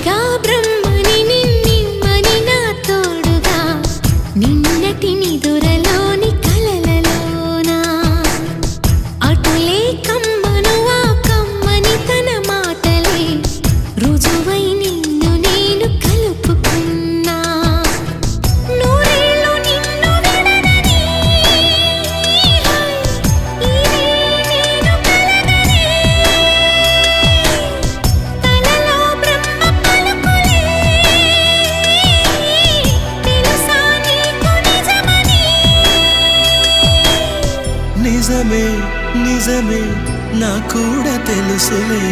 గా బ్రహ్మని నిన్నిమ్మని నా తోడుగా నిన్నటి నిదురలోని కలలలోనా అటులే కమ్మను ఆ కమ్మని తన మాటలే రుజువై నిన్ను నేను కలుపుకున్నా నూరేళ్ళు నిన్ను విడనని ఇదే నేను కలగనే తలలో బ్రహ్మ పలుకులే తెలుసా నీకు నిజమని నిజమే నిజమే నా కూడా తెలుసులే